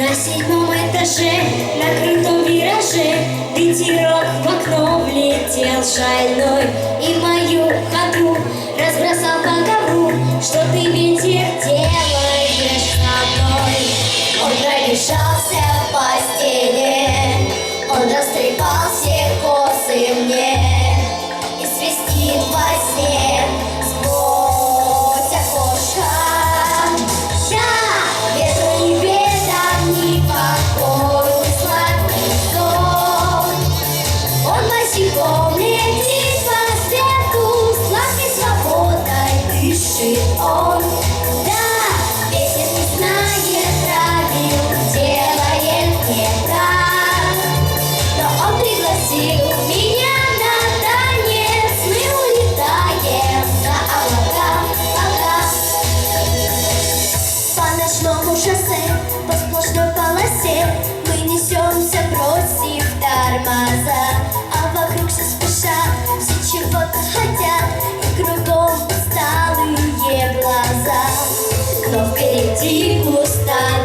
На 7-м этаже, на крутом вираже, ветерок в окно влетел шальной и мою ходу разбросал по ковру. Что ты, ветер, делаешь со мной? Он пробежался по стене, он растрепал все косы мне и свистит во сне сквозь окошко. Да, ветру не ведом, ни покою сладкий сон. Он босиком летит по свету, сладкой свободой дышит он. Да, ветер не знает правил, делает мне так, но он пригласил меня на танец. Мы улетаем за облака, пока. По ночному шоссе, по сплошной полосе мы несемся, бросив тормоза, а вокруг все спешат, все чего-то хотят, и кругом усталые глаза. Но впереди пустота.